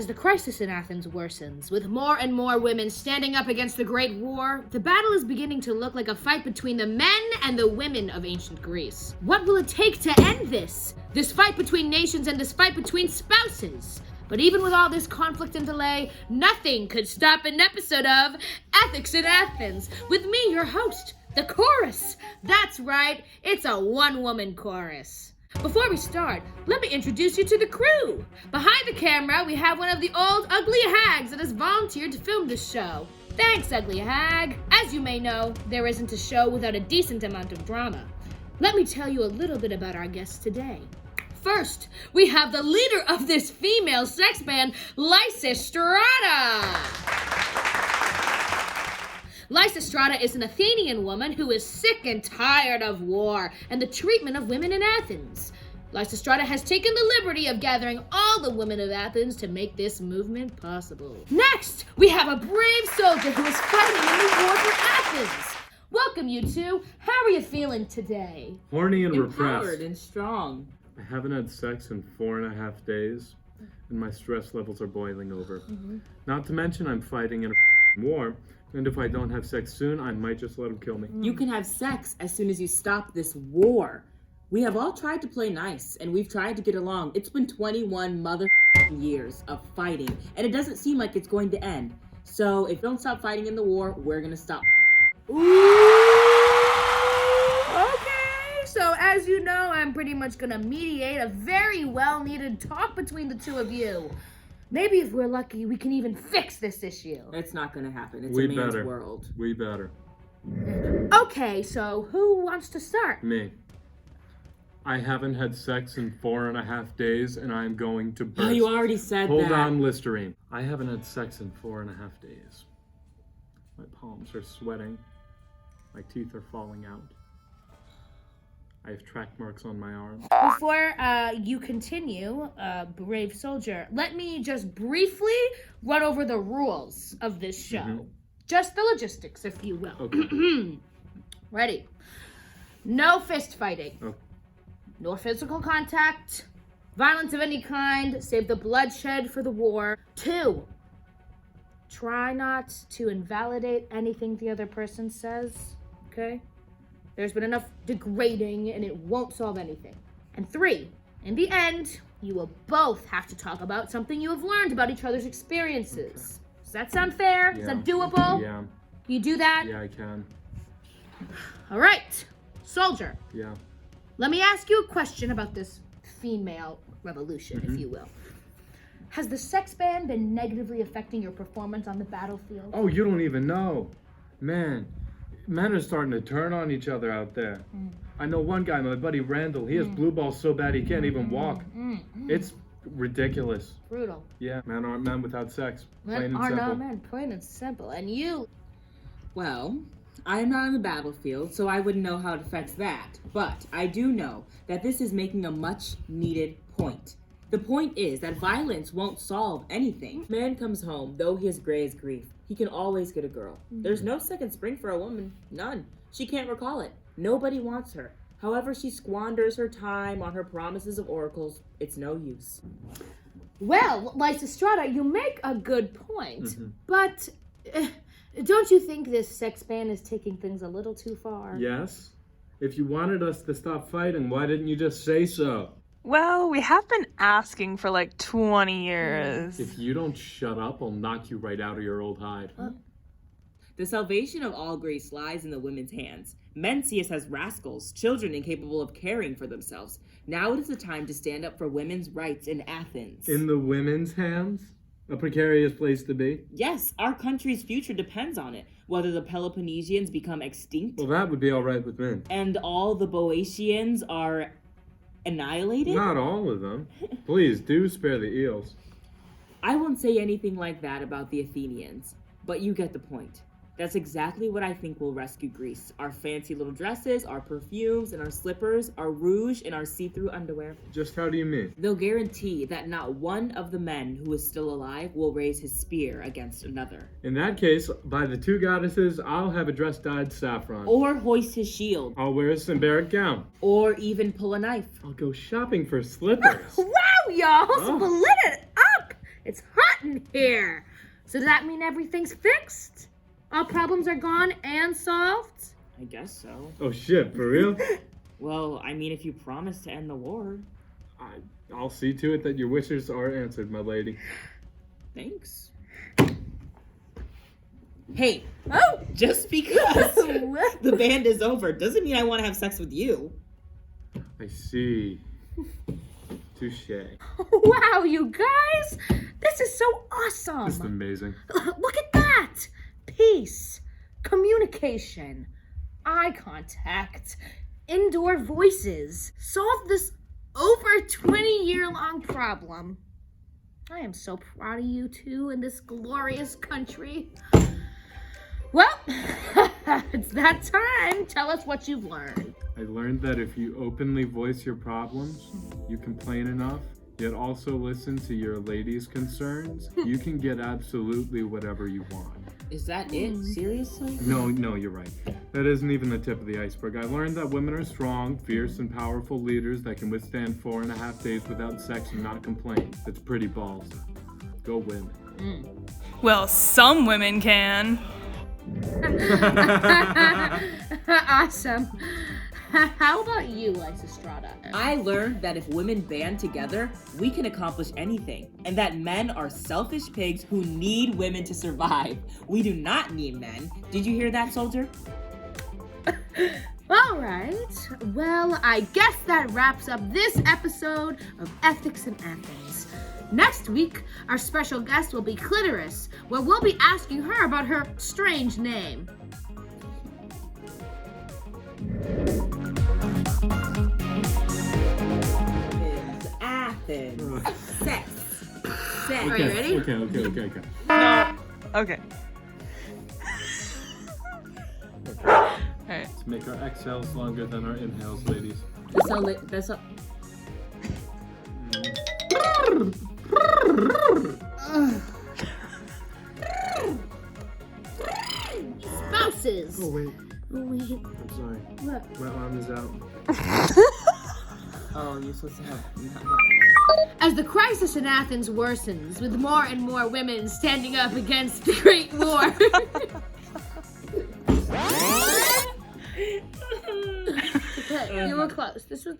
As the crisis in Athens worsens, with more and more women standing up against the Great War, the battle is beginning to look like a fight between the men and the women of ancient Greece. What will it take to end this? This fight between nations and this fight between spouses? But even with all this conflict and delay, nothing could stop an episode of Ethics in Athens, with me, your host, the chorus. That's right, it's a one-woman chorus. Before we start, let me introduce you to the crew. Behind the camera, we have one of the old ugly hags that has volunteered to film this show. Thanks, ugly hag. As you may know, there isn't a show without a decent amount of drama. Let me tell you a little bit about our guests today. First, we have the leader of this female sex band, Lysistrata. Lysistrata is an Athenian woman who is sick and tired of war and the treatment of women in Athens. Lysistrata has taken the liberty of gathering all the women of Athens to make this movement possible. Next, we have a brave soldier who is fighting in the war for Athens. Welcome, you two. How are you feeling today? Horny and Empowered repressed. and strong. I haven't had sex in 4.5 days, and my stress levels are boiling over. Not to mention I'm fighting in a war, and if I don't have sex soon, I might just let him kill me. You can have sex as soon as you stop this war. We have all tried to play nice, and we've tried to get along. It's been 21 years of fighting, and it doesn't seem like it's going to end. So if you don't stop fighting in the war, we're gonna stop. Okay, so as you know, I'm pretty much gonna mediate a very well-needed talk between the two of you. Maybe if we're lucky, we can even fix this issue. It's not gonna happen. It's We a man's better. world. We better. Okay, so who wants to start? Me. I haven't had sex in 4.5 days, and I'm going to burst. Oh, you already said Hold that. on, Listerine. I haven't had sex in 4.5 days. My palms are sweating. My teeth are falling out. I have track marks on my arm. Before you continue, brave soldier, let me just briefly run over the rules of this show. Just the logistics, if you will. Okay. Ready? No fist fighting. Oh. No physical contact. Violence of any kind, save the bloodshed for the war. 2, try not to invalidate anything the other person says, okay? There's been enough degrading and it won't solve anything. And 3, in the end, you will both have to talk about something you have learned about each other's experiences. Okay. Does that sound fair? Yeah. Is that doable? Yeah. Can you do that? Yeah, I can. All right, soldier. Yeah. Let me ask you a question about this female revolution, if you will. Has the sex ban been negatively affecting your performance on the battlefield? Oh, you don't even know. Man, men are starting to turn on each other out there. I know one guy, my buddy Randall, he has blue balls so bad he can't even walk. It's ridiculous. Brutal. Yeah, men aren't men without sex. Plain Men and are simple. not men, plain and simple. And you, Well, I'm not on the battlefield, so I wouldn't know how it affects that. But I do know that this is making a much needed point. The point is that violence won't solve anything. Man comes home, though he is gray as grief. He can always get a girl. There's no second spring for a woman. None. She can't recall it. Nobody wants her. However she squanders her time on her promises of oracles, it's no use. well, Lysistrata, you make a good point. But don't you think this sex ban is taking things a little too far? Yes? If you wanted us to stop fighting, why didn't you just say so? Well, we have been asking for like 20 years. If you don't shut up, I'll knock you right out of your old hide. The salvation of all Greece lies in the women's hands. Men see us as rascals, children incapable of caring for themselves. Now it is the time to stand up for women's rights in Athens. In the women's hands? A precarious place to be? Yes, our country's future depends on it. Whether the Peloponnesians become extinct Well, that would be all right with me. and all the Boeotians are annihilated. Not all of them. Please, do spare the eels. I won't say anything like that about the Athenians, but you get the point. That's exactly what I think will rescue Greece. Our fancy little dresses, our perfumes, and our slippers, our rouge, and our see-through underwear. Just how do you mean? They'll guarantee that not one of the men who is still alive will raise his spear against another. In that case, by the two goddesses, I'll have a dress dyed saffron. Or hoist his shield. I'll wear a symbaric gown. Or even pull a knife. I'll go shopping for slippers. Wow, y'all, split it up. It's hot gotten here. So does that mean everything's fixed? All problems are gone and solved? I guess so. Oh shit, for real? Well, I mean, if you promise to end the war. I'll see to it that your wishes are answered, my lady. Thanks. Hey, Oh! just because the band is over doesn't mean I want to have sex with you. I see. Touche. Wow, you guys! This is so awesome! This is amazing. Look at that! Peace, communication, eye contact, indoor voices. Solve this over 20-year-long problem. I am so proud of you two in this glorious country. Well, it's that time. Tell us what you've learned. I learned that if you openly voice your problems, you complain enough, yet also listen to your lady's concerns, you can get absolutely whatever you want. Is that it? Seriously? No, you're right. That isn't even the tip of the iceberg. I learned that women are strong, fierce, and powerful leaders that can withstand 4.5 days without sex and not complain. That's pretty ballsy. Go women. Well, some women can. Awesome. How about you, Lysistrata? I learned that if women band together, we can accomplish anything, and that men are selfish pigs who need women to survive. We do not need men. Did you hear that, soldier? All right. Well, I guess that wraps up this episode of Ethics in Athens. Next week, our special guest will be Clitoris, where we'll be asking her about her strange name. Athens. Sex. Sex. Are you ready? Okay. No. Okay. Alright. Let's make our exhales longer than our inhales, ladies. That's all. Spouses. Oh, wait. Wait, I'm sorry. what? My arm is out. Oh, you're supposed to have. As the crisis in Athens worsens, with more and more women standing up against the Great War. Okay, you were close. This was